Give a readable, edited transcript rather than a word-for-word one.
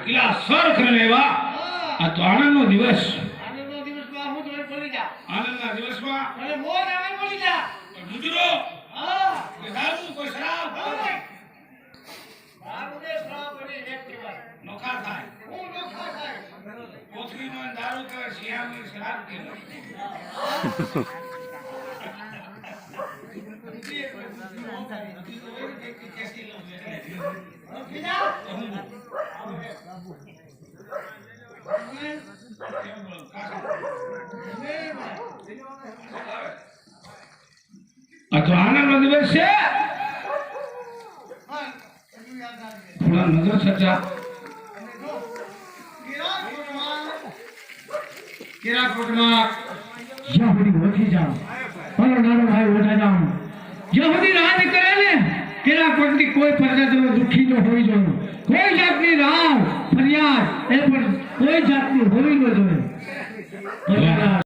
કિલ્લા સર કરી લેવા આ તો આનંદનો દિવસ આનંદના દિવસમાં અને મોર આવે બોલી જા મુજરો હા કે દારૂ કોઈ શરાબ દારૂ ને શરાબ બની એક દિવસ નોખા થાય હું નોખા થાય કોથળીનો દારૂ કે શિયાળની શરાબ કે તો આનંદનો દિવસ છે થોડા નજર સચ્ચા કેરાકોટમાં યહૂદી ઓછી જાઓ ભલો નાનો ભાઈ ઓછા જાઓ યહૂદી રાજ કરે ને કેરાકોટની કોઈ પ્રજાનો દુઃખી ન હોવી જોઈએ કોઈ જાતની રાવ ફરિયાદ એ પણ કોઈ જાતની હોવી ન જોઈએ